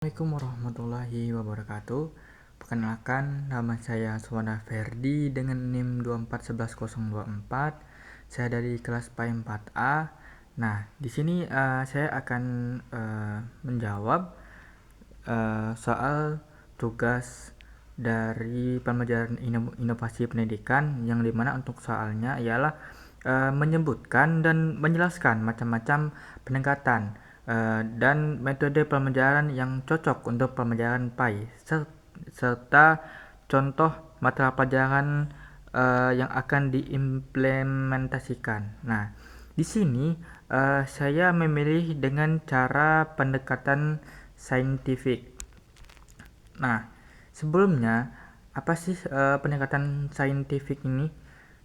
Assalamualaikum warahmatullahi wabarakatuh. Perkenalkan, nama saya Suwana Ferdi dengan NIM 2411024. Saya dari kelas PAI 4A. Nah, di sini saya akan menjawab soal tugas dari pembelajaran inovasi pendidikan, yang dimana untuk soalnya ialah menyebutkan dan menjelaskan macam-macam pendekatan dan metode pembelajaran yang cocok untuk pembelajaran PAI serta contoh mata pelajaran yang akan diimplementasikan. Nah, di sini saya memilih dengan cara pendekatan saintifik. Nah, sebelumnya apa sih pendekatan saintifik ini?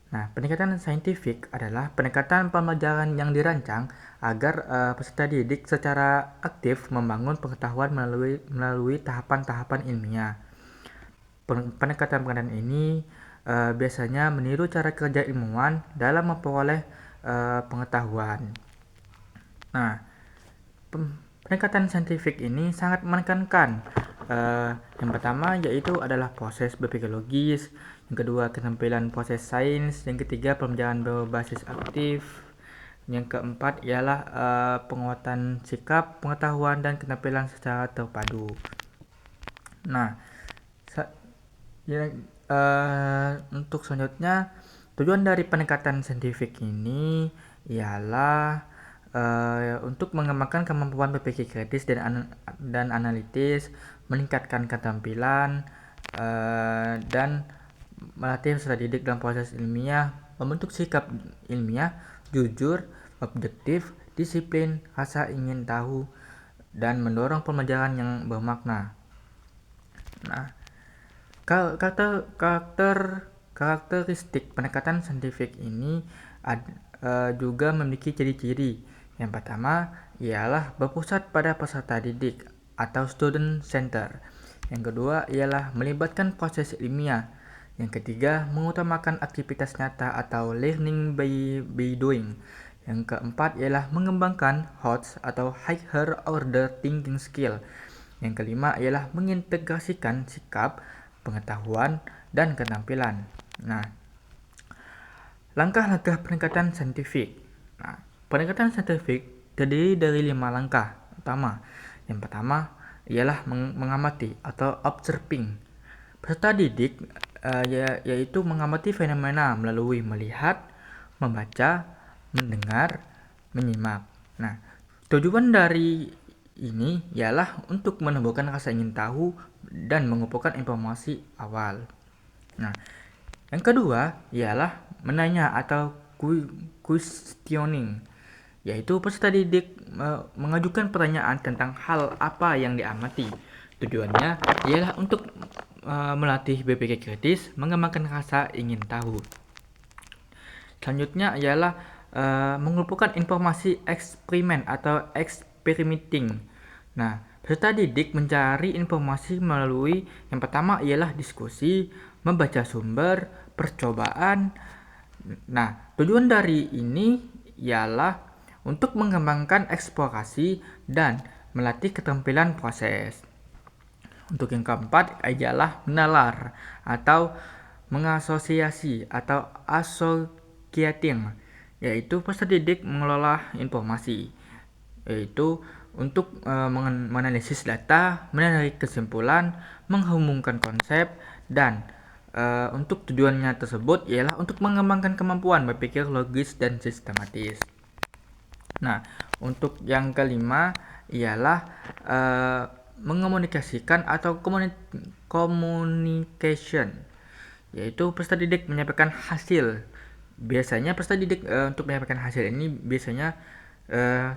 Nah, pendekatan saintifik adalah pendekatan pembelajaran yang dirancang agar peserta didik secara aktif membangun pengetahuan melalui tahapan-tahapan ilmiah. Pendekatan ini biasanya meniru cara kerja ilmuwan dalam memperoleh pengetahuan. Nah, pendekatan saintifik ini sangat menekankan yang pertama yaitu adalah proses berpikir logis, yang kedua keterampilan proses sains, yang ketiga pembelajaran berbasis aktif, yang keempat ialah penguatan sikap, pengetahuan, dan keterampilan secara terpadu. Nah, untuk selanjutnya, tujuan dari pendekatan saintifik ini ialah untuk mengembangkan kemampuan berpikir kritis dan analitis, meningkatkan keterampilan, dan melatih peserta didik dalam proses ilmiah, membentuk sikap ilmiah, jujur, objektif, disiplin, rasa ingin tahu, dan mendorong pembelajaran yang bermakna. Nah, karakteristik pendekatan saintifik ini juga memiliki ciri-ciri. Yang pertama ialah berpusat pada peserta didik atau student center. Yang kedua ialah melibatkan proses ilmiah. Yang ketiga mengutamakan aktivitas nyata atau learning by doing. Yang keempat ialah mengembangkan HOTS atau higher order thinking skill. Yang kelima ialah mengintegrasikan sikap, pengetahuan, dan keterampilan. Nah, langkah-langkah pendekatan saintifik. Nah, pendekatan saintifik terdiri dari 5 langkah utama. Yang pertama ialah mengamati atau observing. Peserta didik yaitu mengamati fenomena melalui melihat, membaca, mendengar, menyimak. Nah, tujuan dari ini ialah untuk menumbuhkan rasa ingin tahu dan mengumpulkan informasi awal. Nah, yang kedua ialah menanya atau questioning, yaitu peserta didik mengajukan pertanyaan tentang hal apa yang diamati. Tujuannya ialah untuk melatih berpikir kritis, mengembangkan rasa ingin tahu. Selanjutnya ialah mengumpulkan informasi eksperimen atau experimenting. Nah, peserta didik mencari informasi melalui yang pertama ialah diskusi, membaca sumber, percobaan. Nah, tujuan dari ini ialah untuk mengembangkan eksplorasi dan melatih keterampilan proses. Untuk yang keempat ialah menalar atau mengasosiasi atau associating, yaitu peserta didik mengelola informasi, yaitu untuk menganalisis data, menarik kesimpulan, menghubungkan konsep, dan untuk tujuannya tersebut ialah untuk mengembangkan kemampuan berpikir logis dan sistematis. Nah, untuk yang kelima ialah mengomunikasikan atau communication, yaitu peserta didik menyampaikan hasil. Biasanya peserta didik untuk menyampaikan hasil ini biasanya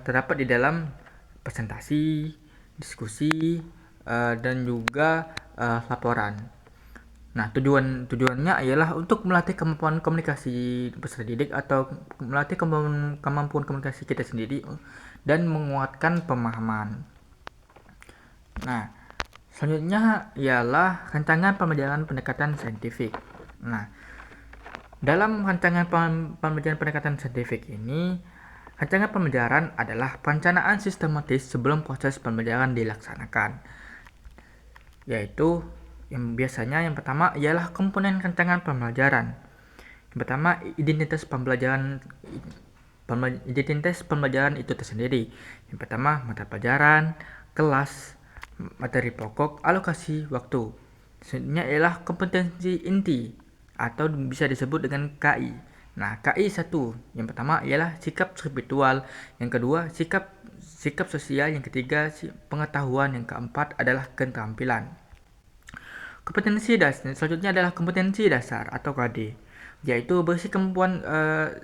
terdapat di dalam presentasi, diskusi, dan juga laporan. Nah, tujuannya ialah untuk melatih kemampuan komunikasi peserta didik atau melatih kemampuan komunikasi kita sendiri dan menguatkan pemahaman. Nah, selanjutnya ialah rancangan pembelajaran pendekatan saintifik. Nah, dalam rancangan pembelajaran pendekatan saintifik ini, rancangan pembelajaran adalah perencanaan sistematis sebelum proses pembelajaran dilaksanakan. yaitu yang pertama ialah komponen rancangan pembelajaran. Yang pertama, identitas pembelajaran itu tersendiri. Yang pertama, mata pelajaran, kelas, materi pokok, alokasi waktu. Selanjutnya ialah kompetensi inti atau bisa disebut dengan KI. Nah, KI satu. Yang pertama ialah sikap spiritual, yang kedua sikap sosial, yang ketiga pengetahuan, yang keempat adalah keterampilan. Kompetensi dasar selanjutnya adalah kompetensi dasar atau KD, yaitu berisi kemampuan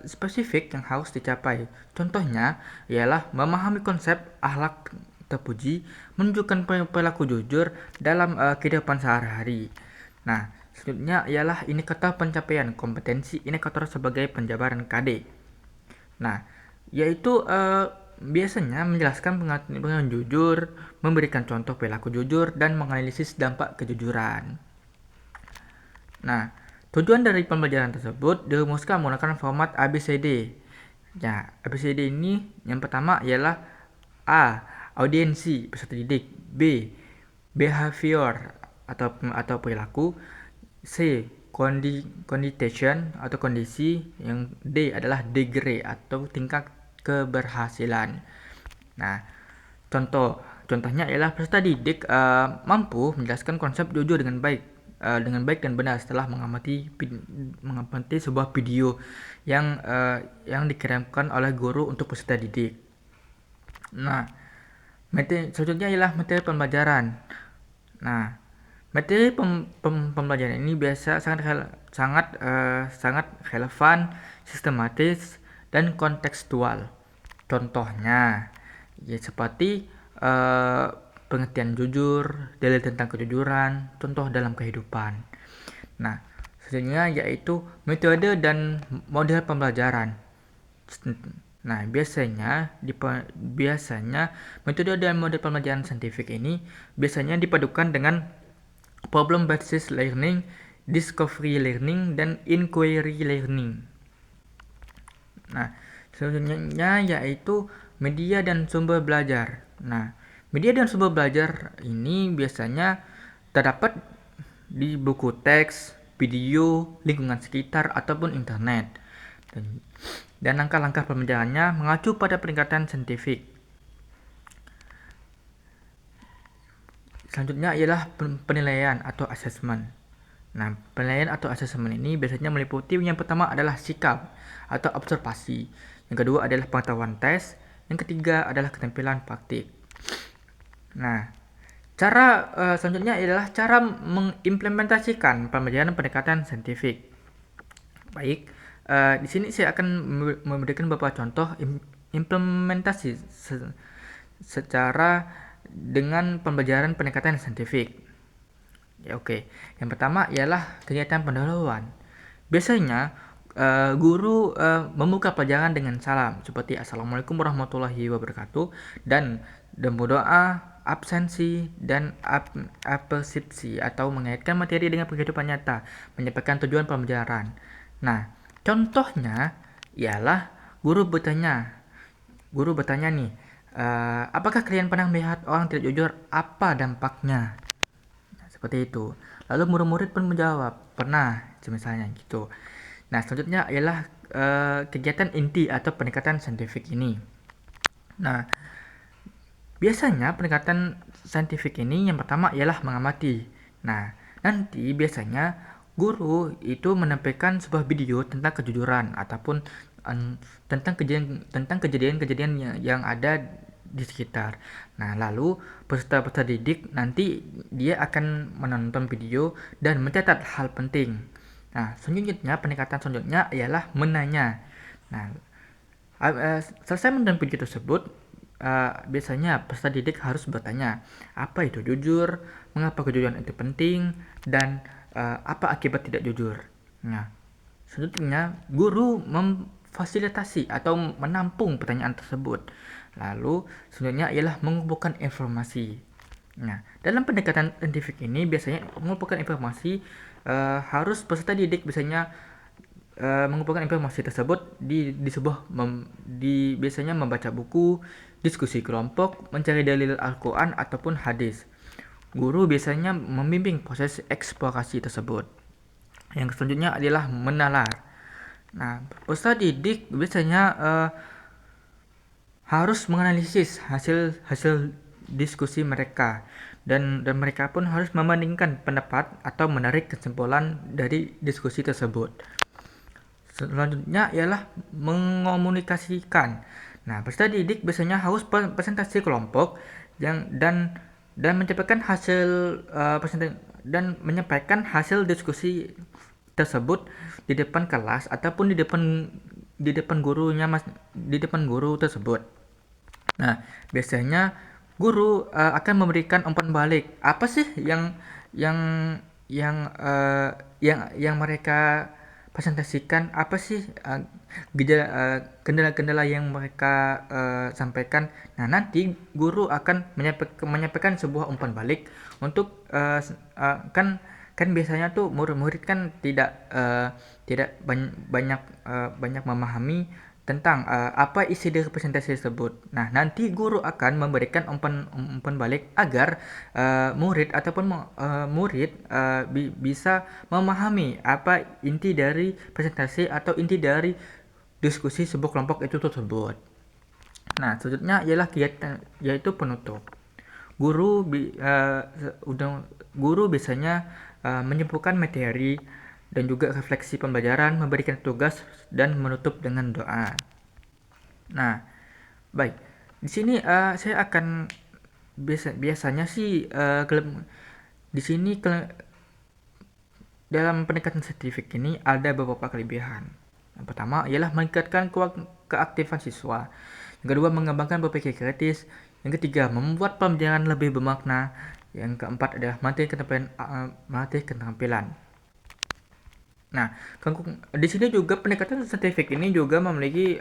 spesifik yang harus dicapai. Contohnya ialah memahami konsep akhlak terpuji, menunjukkan perilaku jujur dalam kehidupan sehari-hari. Nah, selanjutnya ialah indikator pencapaian kompetensi indikator sebagai penjabaran KD. Nah, yaitu biasanya menjelaskan pengaturan jujur, memberikan contoh perilaku jujur, dan menganalisis dampak kejujuran. Nah, tujuan dari pembelajaran tersebut dirumuskan menggunakan format ABCD. Ya, ABCD ini yang pertama ialah A. Audiensi peserta didik, B. Behavior atau perilaku, C. Condition atau kondisi, yang D adalah degree atau tingkat keberhasilan. Nah, contohnya ialah peserta didik mampu menjelaskan konsep jujur dengan baik dan benar setelah mengamati sebuah video yang dikirimkan oleh guru untuk peserta didik. Nah, selanjutnya ialah materi pembelajaran. Nah, materi pembelajaran ini biasa sangat relevan, sistematis, dan kontekstual. Contohnya, ya seperti pengertian jujur, dalil tentang kejujuran, contoh dalam kehidupan. Nah, selanjutnya yaitu metode dan model pembelajaran. Nah, biasanya metode dan model pembelajaran saintifik ini biasanya dipadukan dengan problem based learning, discovery learning, dan inquiry learning. Nah, selanjutnya yaitu media dan sumber belajar. Nah, media dan sumber belajar ini biasanya terdapat di buku teks, video, lingkungan sekitar, ataupun internet. Dan langkah-langkah pembelajarannya mengacu pada peningkatan saintifik. Selanjutnya ialah penilaian atau assessment. Nah, penilaian atau assessment ini biasanya meliputi yang pertama adalah sikap atau observasi, yang kedua adalah pengetahuan tes, yang ketiga adalah keterampilan praktik. Nah, selanjutnya adalah cara mengimplementasikan pembelajaran pendekatan saintifik. Baik, di sini saya akan memberikan beberapa contoh implementasi secara dengan pembelajaran pendekatan saintifik. Ya, oke. Yang pertama ialah kegiatan pendahuluan. Biasanya guru membuka pelajaran dengan salam seperti Assalamualaikum warahmatullahi wabarakatuh dan berdoa, absensi, dan persepsi atau mengaitkan materi dengan kehidupan nyata, menyampaikan tujuan pembelajaran. Nah, contohnya ialah guru bertanya nih, apakah kalian pernah melihat orang tidak jujur? Apa dampaknya? Nah, seperti itu. Lalu murid-murid pun menjawab, pernah, misalnya gitu. Nah, selanjutnya ialah kegiatan inti atau pendekatan saintifik ini. Nah, biasanya pendekatan saintifik ini yang pertama ialah mengamati. Nah, nanti biasanya guru itu menampilkan sebuah video tentang kejujuran ataupun tentang kejadian-kejadian yang ada di sekitar. Nah, lalu peserta didik nanti dia akan menonton video dan mencatat hal penting. Nah, pendekatan selanjutnya ialah menanya. Nah, selesai menonton video tersebut, biasanya peserta didik harus bertanya, apa itu jujur, mengapa kejujuran itu penting, dan apa akibat tidak jujur. Nah, selanjutnya guru memfasilitasi atau menampung pertanyaan tersebut. Lalu selanjutnya ialah mengumpulkan informasi. Nah, dalam pendekatan saintifik ini biasanya mengumpulkan informasi harus peserta didik biasanya mengumpulkan informasi tersebut biasanya membaca buku, diskusi kelompok, mencari dalil Al-Quran ataupun hadis. Guru biasanya membimbing proses eksplorasi tersebut. Yang selanjutnya adalah menalar. Nah, peserta didik biasanya harus menganalisis hasil diskusi mereka, dan mereka pun harus membandingkan pendapat atau menarik kesimpulan dari diskusi tersebut. Selanjutnya ialah mengomunikasikan. Nah, peserta didik biasanya harus presentasi kelompok dan menyampaikan hasil diskusi tersebut di depan kelas ataupun di depan guru tersebut. Nah, biasanya guru akan memberikan umpan balik. Apa sih yang yang mereka presentasikan? Apa sih kendala-kendala yang mereka sampaikan? Nah, nanti guru akan menyampaikan sebuah umpan balik untuk kan biasanya tuh murid-murid kan tidak banyak memahami tentang apa isi dari presentasi tersebut. Nah, nanti guru akan memberikan umpan balik agar murid bisa memahami apa inti dari presentasi atau inti dari diskusi sebuah kelompok itu tersebut. Nah, selanjutnya ialah kegiatan yaitu penutup. Guru biasanya menyimpulkan materi dan juga refleksi pembelajaran, memberikan tugas dan menutup dengan doa. Nah, baik. Di sini saya akan biasanya sih di sini dalam pendekatan saintifik ini ada beberapa kelebihan. Yang pertama ialah meningkatkan keaktifan siswa. Yang kedua, mengembangkan berpikir kritis. Yang ketiga, membuat pembelajaran lebih bermakna. Yang keempat adalah melatih keterampilan. Nah, di sini juga pendekatan saintifik ini juga memiliki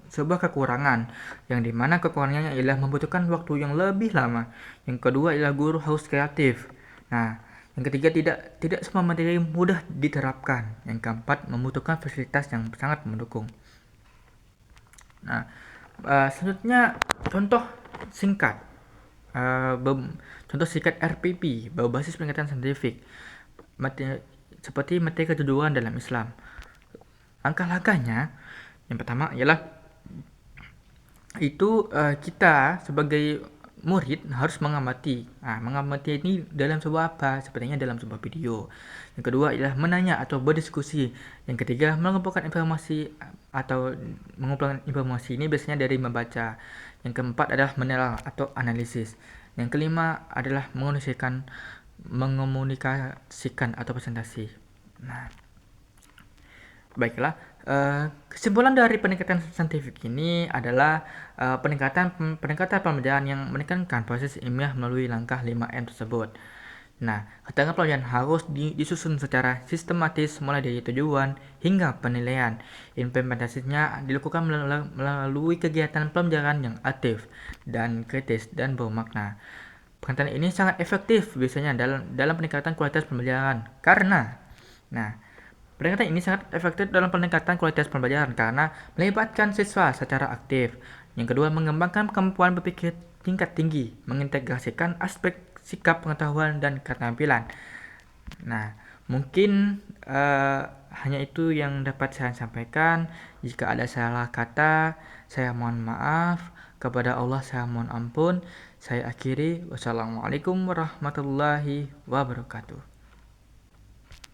sebuah kekurangan, yang dimana kekurangannya ialah membutuhkan waktu yang lebih lama. Yang kedua ialah guru harus kreatif. Nah, yang ketiga tidak semua materi mudah diterapkan. Yang keempat membutuhkan fasilitas yang sangat mendukung. Nah, selanjutnya contoh singkat. Contoh singkat RPP berbasis pendekatan saintifik seperti materi ketujuan dalam Islam. Langkah-langkahnya yang pertama ialah kita sebagai murid harus mengamati. Mengamati ini dalam sebuah apa? Sepertinya dalam sebuah video. Yang kedua ialah menanya atau berdiskusi. Yang ketiga mengumpulkan informasi ini biasanya dari membaca. Yang keempat adalah menelaah atau analisis. Yang kelima adalah mengomunikasikan atau presentasi. Nah, baiklah. Kesimpulan dari pendekatan saintifik ini adalah peningkatan pembelajaran yang menekankan proses ilmiah melalui langkah 5M tersebut. Nah, keterangan pelajaran harus disusun secara sistematis mulai dari tujuan hingga penilaian. Implementasinya dilakukan melalui kegiatan pembelajaran yang aktif dan kritis dan bermakna. Pendekatan ini sangat efektif biasanya dalam peningkatan kualitas pembelajaran pendekatan ini sangat efektif dalam peningkatan kualitas pembelajaran karena melibatkan siswa secara aktif. Yang kedua, mengembangkan kemampuan berpikir tingkat tinggi, mengintegrasikan aspek sikap pengetahuan dan keterampilan. Nah, mungkin hanya itu yang dapat saya sampaikan. Jika ada salah kata, saya mohon maaf. Kepada Allah saya mohon ampun. Saya akhiri. Wassalamualaikum warahmatullahi wabarakatuh.